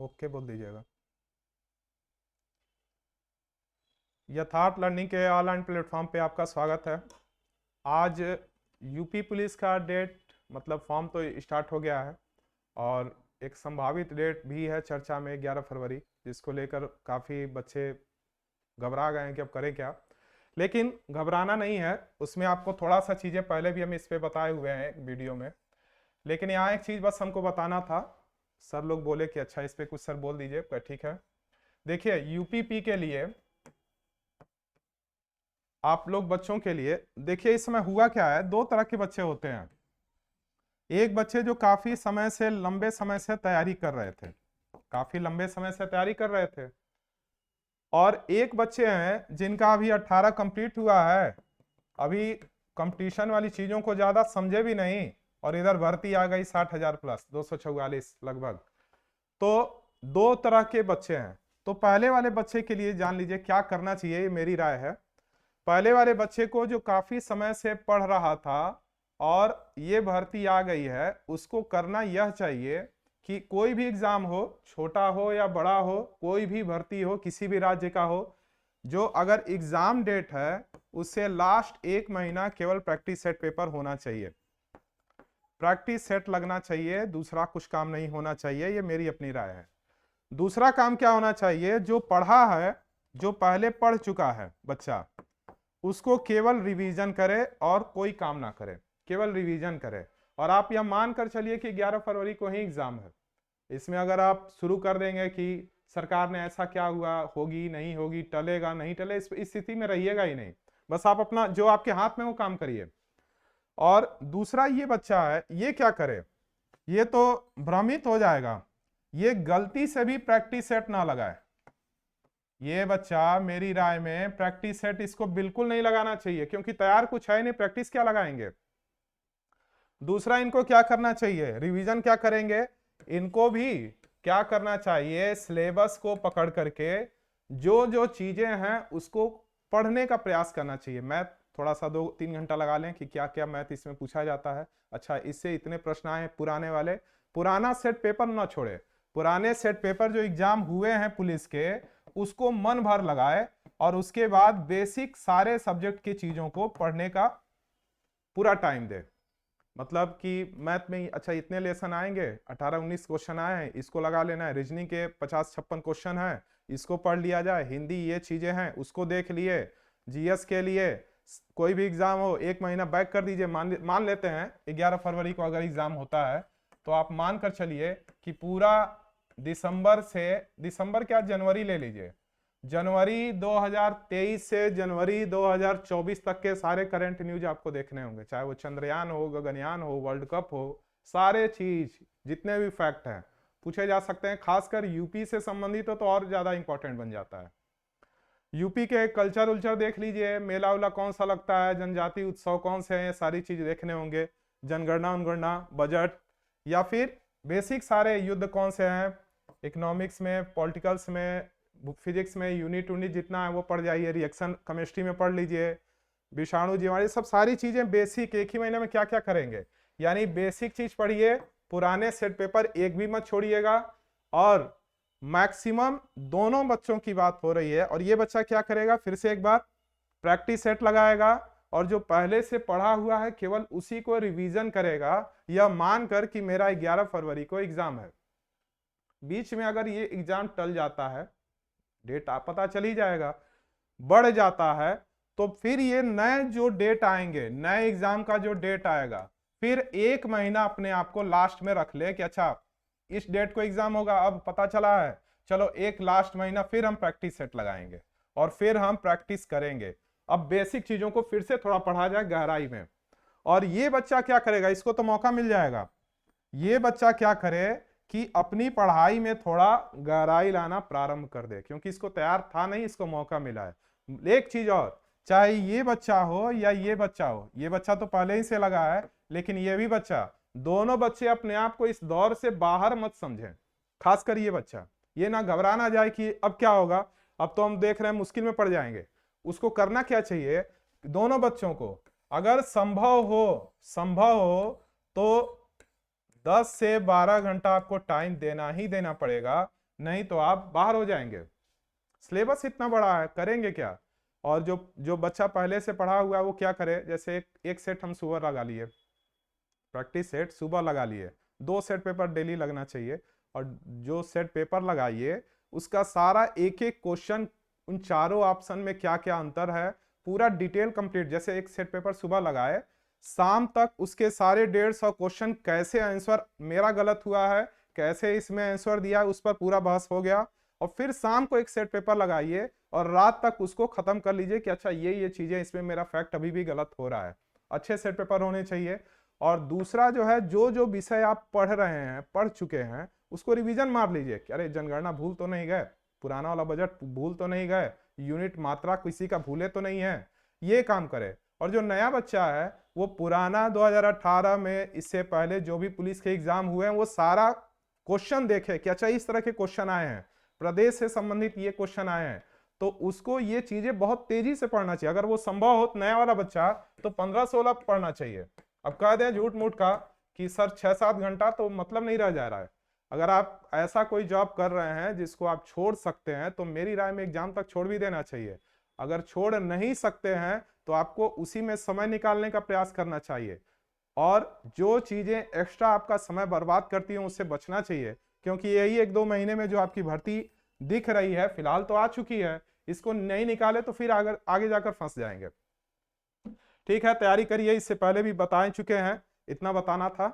Okay बोल दीजिएगा। यथार्थ लर्निंग के ऑनलाइन प्लेटफॉर्म पे आपका स्वागत है। आज यूपी पुलिस का डेट मतलब फॉर्म तो स्टार्ट हो गया है और एक संभावित डेट भी है चर्चा में 11 फरवरी, जिसको लेकर काफ़ी बच्चे घबरा गए हैं कि अब करें क्या। लेकिन घबराना नहीं है, उसमें आपको थोड़ा सा चीज़ें पहले भी हम इस पे बताए हुए हैं एक वीडियो में। लेकिन यहाँ एक चीज़ बस हमको बताना था। सर लोग बोले कि अच्छा इस पे कुछ सर बोल दीजिए, पर ठीक है। देखिए यूपीपी के लिए आप लोग बच्चों के लिए देखिए इस समय हुआ क्या है, दो तरह के बच्चे होते हैं। एक बच्चे जो काफी समय से लंबे समय से तैयारी कर रहे थे, काफी लंबे समय से तैयारी कर रहे थे, और एक बच्चे हैं जिनका अभी 18 कंप्लीट हुआ है, अभी कंपटीशन वाली चीजों को ज्यादा समझे भी नहीं, और इधर भर्ती आ गई 60,000 प्लस 244 लगभग। तो दो तरह के बच्चे हैं। तो पहले वाले बच्चे के लिए जान लीजिए क्या करना चाहिए, ये मेरी राय है। पहले वाले बच्चे को जो काफी समय से पढ़ रहा था और ये भर्ती आ गई है, उसको करना यह चाहिए कि कोई भी एग्जाम हो, छोटा हो या बड़ा हो, कोई भी भर्ती हो, किसी भी राज्य का हो, जो अगर एग्जाम डेट है उससे लास्ट एक महीना केवल प्रैक्टिस सेट पेपर होना चाहिए, प्रैक्टिस सेट लगना चाहिए, दूसरा कुछ काम नहीं होना चाहिए। ये मेरी अपनी राय है। दूसरा काम क्या होना चाहिए, जो पढ़ा है, जो पहले पढ़ चुका है बच्चा, उसको केवल रिवीजन करे और कोई काम ना करे, केवल रिवीजन करे। और आप यह मानकर चलिए कि 11 फरवरी को ही एग्जाम है। इसमें अगर आप शुरू कर देंगे कि सरकार ने ऐसा क्या हुआ, होगी नहीं होगी, टलेगा नहीं टले, इस स्थिति में रहिएगा ही नहीं। बस आप अपना जो आपके हाथ में वो काम करिए। और दूसरा ये बच्चा है, ये क्या करे, ये तो भ्रमित हो जाएगा, ये गलती से भी प्रैक्टिस सेट ना लगाए। ये बच्चा मेरी राय में प्रैक्टिस सेट इसको बिल्कुल नहीं लगाना चाहिए, क्योंकि तैयार कुछ है नहीं, प्रैक्टिस क्या लगाएंगे। दूसरा इनको क्या करना चाहिए, रिवीजन क्या करेंगे, इनको भी क्या करना चाहिए, सिलेबस को पकड़ करके जो जो चीजें हैं उसको पढ़ने का प्रयास करना चाहिए। मैथ थोड़ा सा 2-3 घंटा लगा लें कि क्या क्या मैथ इसमें पूछा जाता है, अच्छा इससे इतने प्रश्न आए पुराने वाले, पुराना सेट पेपर ना छोड़े, पुराने सेट पेपर जो एग्जाम हुए हैं पुलिस के उसको मन भर लगाए, और उसके बाद बेसिक सारे सब्जेक्ट की चीजों को पढ़ने का पूरा टाइम दे। मतलब कि मैथ में अच्छा इतने लेसन आएंगे, 18-19 क्वेश्चन आए हैं, इसको लगा लेना है, रीजनिंग के 50-56 क्वेश्चन है, इसको पढ़ लिया जाए, हिंदी ये चीजें हैं उसको देख लिए, जीएस के लिए कोई भी एग्जाम हो एक महीना बैक कर दीजिए। मान लेते हैं 11 फरवरी को अगर एग्जाम होता है, तो आप मान कर चलिए कि पूरा दिसंबर से, दिसंबर क्या जनवरी ले लीजिए, जनवरी 2023 से जनवरी 2024 तक के सारे करंट न्यूज आपको देखने होंगे, चाहे वो चंद्रयान हो, गगनयान हो, वर्ल्ड कप हो, सारे चीज जितने भी फैक्ट हैं पूछे जा सकते हैं। खासकर यूपी से संबंधित हो तो और ज्यादा इंपॉर्टेंट बन जाता है। यूपी के कल्चर उल्चर देख लीजिए, मेला उला कौन सा लगता है, जनजाति उत्सव कौन से हैं, ये सारी चीज देखने होंगे, जनगणना उनगणना, बजट, या फिर बेसिक सारे युद्ध कौन से हैं, इकोनॉमिक्स में, पॉलिटिकल्स में, फिजिक्स में यूनिट जितना है वो पढ़ जाइए, रिएक्शन केमिस्ट्री में पढ़ लीजिए, विषाणु जीवाणु, सब सारी चीजें बेसिक एक ही महीने में क्या क्या करेंगे, यानी बेसिक चीज पढ़िए, पुराने सेट पेपर एक भी मत छोड़िएगा। और मैक्सिमम दोनों बच्चों की बात हो रही है, और ये बच्चा क्या करेगा, फिर से एक बार प्रैक्टिस सेट लगाएगा, और जो पहले से पढ़ा हुआ है केवल उसी को रिवीजन करेगा, यह मानकर कि मेरा 11 फरवरी को एग्जाम है। बीच में अगर ये एग्जाम टल जाता है, डेट आप पता चल ही जाएगा, बढ़ जाता है, तो फिर ये नए जो डेट आएंगे, नए एग्जाम का जो डेट आएगा, फिर एक महीना अपने आप को लास्ट में रख ले कि अच्छा इस डेट को एग्जाम होगा, अब पता चला है, चलो एक लास्ट महीना फिर हम प्रैक्टिस सेट लगाएंगे और फिर हम प्रैक्टिस करेंगे। अब बेसिक चीजों को फिर से थोड़ा पढ़ा जाए गहराई में। और ये बच्चा क्या करेगा, इसको तो मौका मिल जाएगा, ये बच्चा क्या करे कि अपनी पढ़ाई में थोड़ा गहराई लाना प्रारंभ कर दे, क्योंकि इसको तैयार था नहीं, इसको मौका मिला है। एक चीज और, चाहे ये बच्चा हो या ये बच्चा हो, ये बच्चा तो पहले ही से लगा है, लेकिन ये भी बच्चा, दोनों बच्चे अपने आप को इस दौर से बाहर मत समझें। खासकर ये बच्चा ये ना घबराना जाए कि अब क्या होगा, अब तो हम देख रहे हैं मुश्किल में पड़ जाएंगे। उसको करना क्या चाहिए, दोनों बच्चों को अगर संभव हो तो 10 से 12 घंटा आपको टाइम देना ही देना पड़ेगा, नहीं तो आप बाहर हो जाएंगे। सिलेबस इतना बड़ा है, करेंगे क्या? और जो जो बच्चा पहले से पढ़ा हुआ है वो क्या करे? जैसे एक सेट हम सुबह लगा लिए, प्रैक्टिस सेट सुबह लगा लिए, 2 सेट पेपर डेली लगना चाहिए। और जो सेट पेपर लगाइए उसका सारा एक एक क्वेश्चन, उन चारों ऑप्शन में क्या क्या अंतर है, पूरा डिटेल कंप्लीट। जैसे एक सेट पेपर सुबह लगाए, शाम तक उसके सारे 150 क्वेश्चन कैसे आंसर मेरा गलत हुआ है, कैसे इसमें आंसर दिया है, उस पर पूरा बहस हो गया। और फिर शाम को एक सेट पेपर लगाइए और रात तक उसको खत्म कर लीजिए कि अच्छा ये चीजें इसमें मेरा फैक्ट अभी भी गलत हो रहा है। अच्छे सेट पेपर होने चाहिए। और दूसरा जो है, जो जो विषय आप पढ़ रहे हैं, पढ़ चुके हैं, उसको रिवीजन मार लीजिए कि अरे जनगणना भूल तो नहीं गए, पुराना वाला बजट भूल तो नहीं गए, यूनिट मात्रा किसी का भूले तो नहीं है, ये काम करे। और जो नया बच्चा है वो पुराना 2018 में, इससे पहले जो भी पुलिस के एग्जाम हुए हैं, वो सारा क्वेश्चन देखे कि अच्छा इस तरह के क्वेश्चन आए हैं, प्रदेश से संबंधित ये क्वेश्चन आए हैं, तो उसको ये चीजें बहुत तेजी से पढ़ना चाहिए। अगर वो संभव हो नया वाला बच्चा तो 15-16 पढ़ना चाहिए। अब कह दें झूठ मूठ का कि सर 6-7 घंटा, तो मतलब नहीं रह जा रहा है। अगर आप ऐसा कोई जॉब कर रहे हैं जिसको आप छोड़ सकते हैं, तो मेरी राय में एग्जाम तक छोड़ भी देना चाहिए। अगर छोड़ नहीं सकते हैं तो आपको उसी में समय निकालने का प्रयास करना चाहिए। और जो चीजें एक्स्ट्रा आपका समय बर्बाद करती हैं उससे बचना चाहिए, क्योंकि यही 1-2 महीने में जो आपकी भर्ती दिख रही है, फिलहाल तो आ चुकी है, इसको नहीं निकाले तो फिर आगे जाकर फंस जाएंगे। ठीक है, तैयारी करिए, इससे पहले भी बता चुके हैं, इतना बताना था।